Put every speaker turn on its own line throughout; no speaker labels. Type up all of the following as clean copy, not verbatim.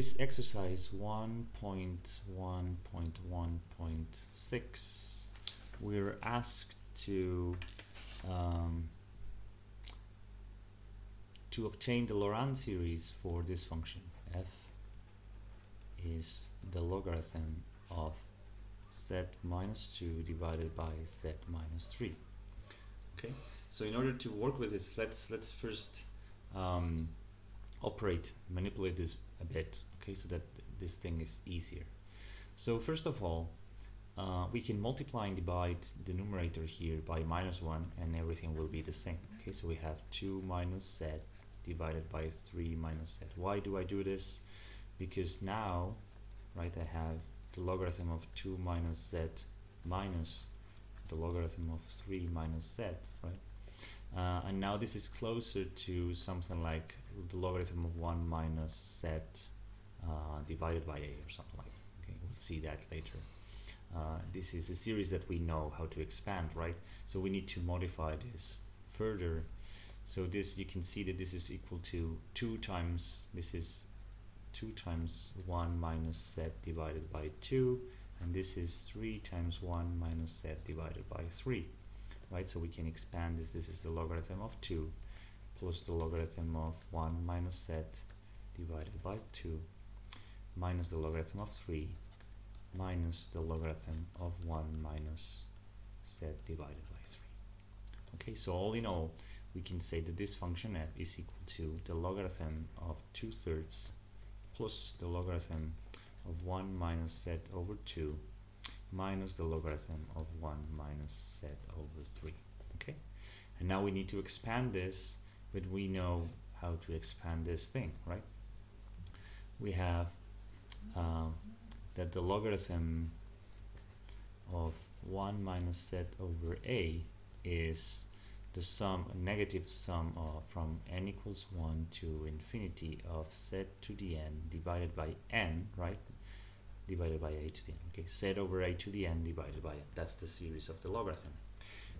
this exercise 1.1.1.6, we're asked to obtain the Laurent series for this function. F is the logarithm of z minus 2 divided by z minus 3. Okay, so in order to work with this, let's first manipulate this a bit, okay, so that this thing is easier. So first of all, we can multiply and divide the numerator here by -1 and everything will be the same. Okay, so we have 2 minus z divided by 3 minus z. Why do I do this? Because now, right, I have the logarithm of 2 minus z minus the logarithm of 3 minus z, right? And now this is closer to something like the logarithm of 1 minus z divided by a, or something like that. Okay, we'll see that later. This is a series that we know how to expand, right? So we need to modify this further. So this, you can see that this is equal to 2 times, this is 2 times 1 minus z divided by 2, and this is 3 times 1 minus z divided by 3, right? So we can expand this. This is the logarithm of 2 plus the logarithm of 1 minus z divided by 2 minus the logarithm of 3 minus the logarithm of 1 minus z divided by 3. Okay, so all in all, we can say that this function f is equal to the logarithm of 2/3 plus the logarithm of 1 minus z over 2 minus the logarithm of 1 minus z over 3. Okay, and now we need to expand this, but we know how to expand this thing, right? We have that the logarithm of 1 minus z over a is the sum, negative sum from n equals 1 to infinity of z to the n divided by n, right? Divided by a to the n. Okay, z over a to the n divided by n. That's the series of the logarithm.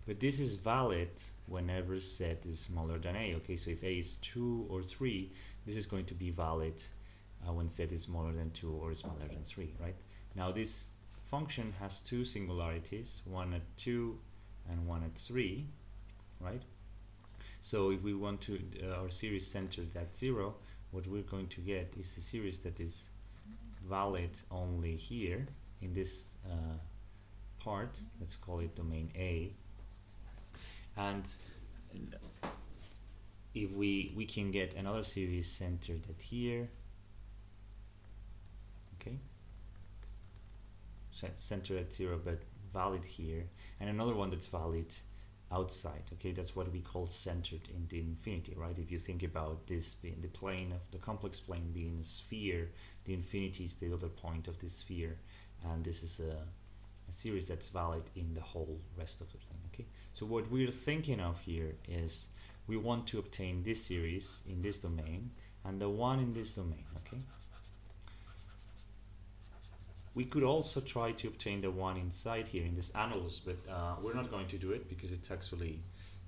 But this is valid whenever z is smaller than a. Okay, so if a is 2 or 3, this is going to be valid when z is smaller than 2 or smaller than 3, right? Now this function has two singularities, one at 2 and one at 3, right? So if we want to our series centered at 0, what we're going to get is a series that is valid only here in this part. Let's call it domain A, and if we can get another series centered at here, okay, so centered at 0 but valid here, and another one that's valid outside. Okay, that's what we call centered in the infinity, right? If you think about this being the plane of the complex plane being a sphere, the infinity is the other point of this sphere, and this is a series that's valid in the whole rest of the plane. Okay, so what we're thinking of here is we want to obtain this series in this domain and the one in this domain. Okay, we could also try to obtain the one inside here in this annulus, but we're not going to do it because it's actually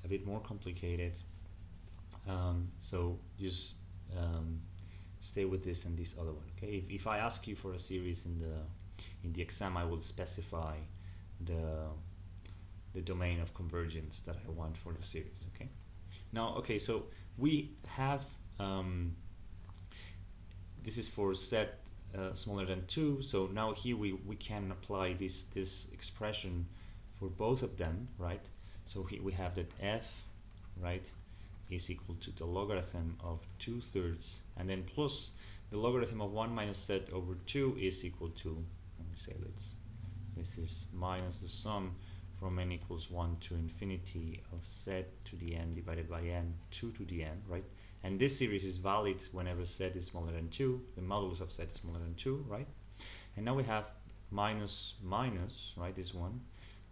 a bit more complicated. So just stay with this and this other one. Okay, if I ask you for a series in the exam, I will specify the domain of convergence that I want for the series. Okay, now so we have this is for z smaller than 2, so now here we can apply this expression for both of them, right? So here we have that f, right, is equal to the logarithm of 2/3 and then plus the logarithm of 1 minus z over 2 is equal to, let me say, this is minus the sum from n equals 1 to infinity of z to the n divided by n 2 to the n, right? And this series is valid whenever z is smaller than 2, the modulus of z is smaller than 2, right? And now we have minus minus, right, this one,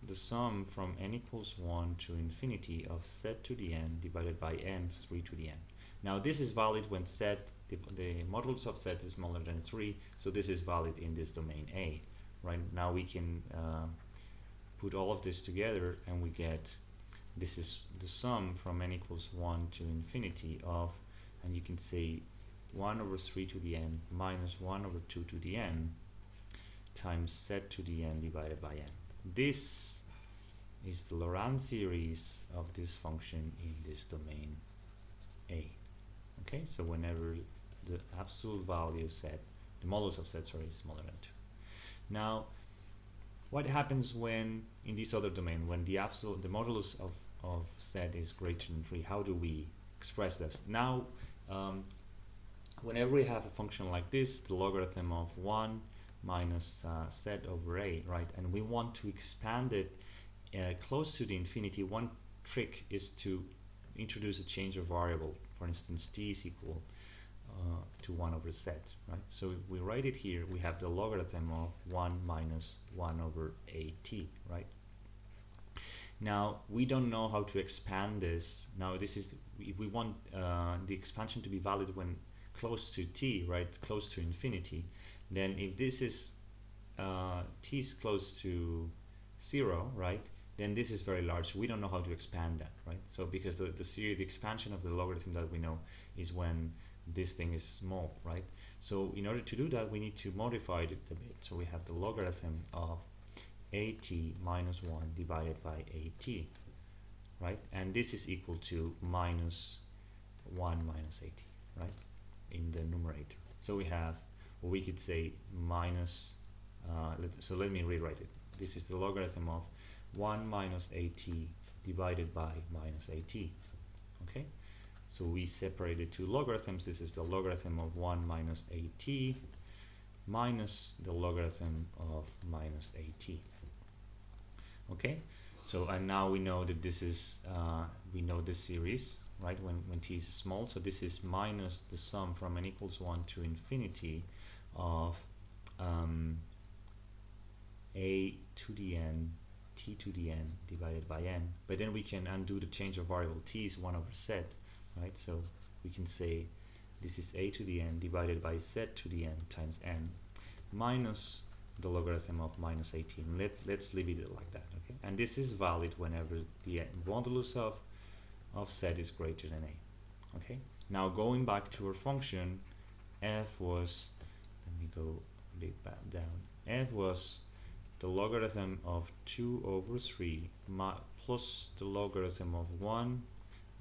the sum from n equals 1 to infinity of z to the n divided by n 3 to the n. Now this is valid when z, the modulus of z is smaller than 3, so this is valid in this domain A, right? Now we can put all of this together and we get, this is the sum from n equals 1 to infinity of, and you can say 1 over 3 to the n minus 1 over 2 to the n times z to the n divided by n. This is the Laurent series of this function in this domain A. Okay, so whenever the absolute value of z, the modulus of z, sorry, is smaller than 2. Now, what happens when in this other domain, when the modulus of z is greater than 3? How do we express this? Now, whenever we have a function like this, the logarithm of 1 minus z over a, right, and we want to expand it close to the infinity, one trick is to introduce a change of variable. For instance, t is equal to 1 over z, right? So if we write it here, we have the logarithm of 1 minus 1 over at, right? Now, we don't know how to expand this. Now, this is, if we want the expansion to be valid when close to t, right, close to infinity, then if this is t is close to 0, right, then this is very large. We don't know how to expand that, right? So because the expansion of the logarithm that we know is when this thing is small, right? So in order to do that, we need to modify it a bit. So we have the logarithm of at minus 1 divided by at, right? And this is equal to minus 1 minus at, right, in the numerator. So we have, or we could say minus, so let me rewrite it. This is the logarithm of 1 minus at divided by minus at, okay? So we separated two logarithms. This is the logarithm of 1 minus at minus the logarithm of minus at. Okay, so and now we know that this is we know this series, right, when t is small. So this is minus the sum from n equals 1 to infinity of a to the n t to the n divided by n. But then we can undo the change of variable. T is 1 over z, right? So we can say this is a to the n divided by z to the n times n minus the logarithm of minus 18. Let's leave it like that, okay? And this is valid whenever the modulus of z is greater than a, okay? Now going back to our function, f was, let me go a bit back down, f was the logarithm of 2 over 3 plus the logarithm of 1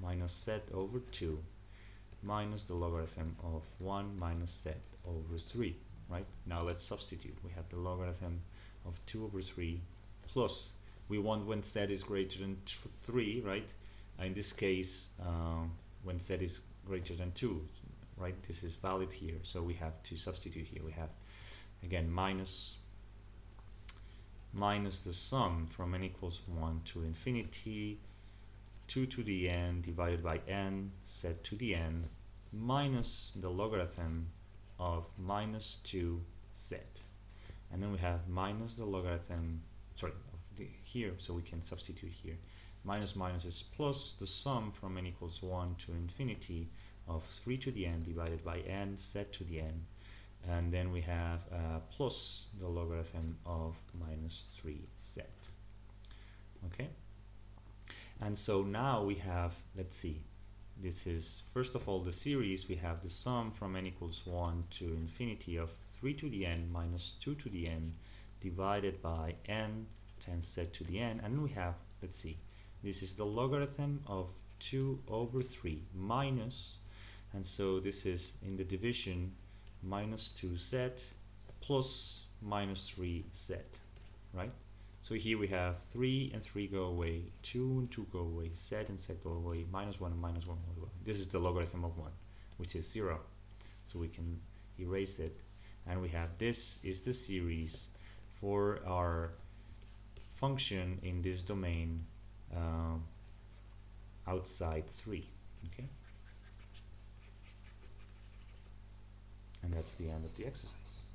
minus z over 2 minus the logarithm of 1 minus z over 3, right? Now let's substitute. We have the logarithm of 2 over 3 plus, we want when z is greater than 3, right? In this case, when z is greater than 2, right? This is valid here, so we have to substitute here. We have, again, minus the sum from n equals 1 to infinity 2 to the n divided by n z to the n minus the logarithm of minus 2z, and then we have minus the logarithm, sorry, of the here, so we can substitute here. Minus minus is plus the sum from n equals 1 to infinity of 3 to the n divided by n z to the n, and then we have plus the logarithm of minus 3z, okay? And so now we have, let's see, this is first of all the series. We have the sum from n equals 1 to infinity of 3 to the n minus 2 to the n divided by n times z to the n, and we have, let's see, this is the logarithm of 2 over 3 minus, and so this is in the division minus 2z plus minus 3z, right? So here we have 3 and 3 go away, 2 and 2 go away, z and z go away, minus 1 and minus 1 go away. This is the logarithm of 1, which is 0. So we can erase it. And we have this is the series for our function in this domain outside 3. Okay? And that's the end of the exercise.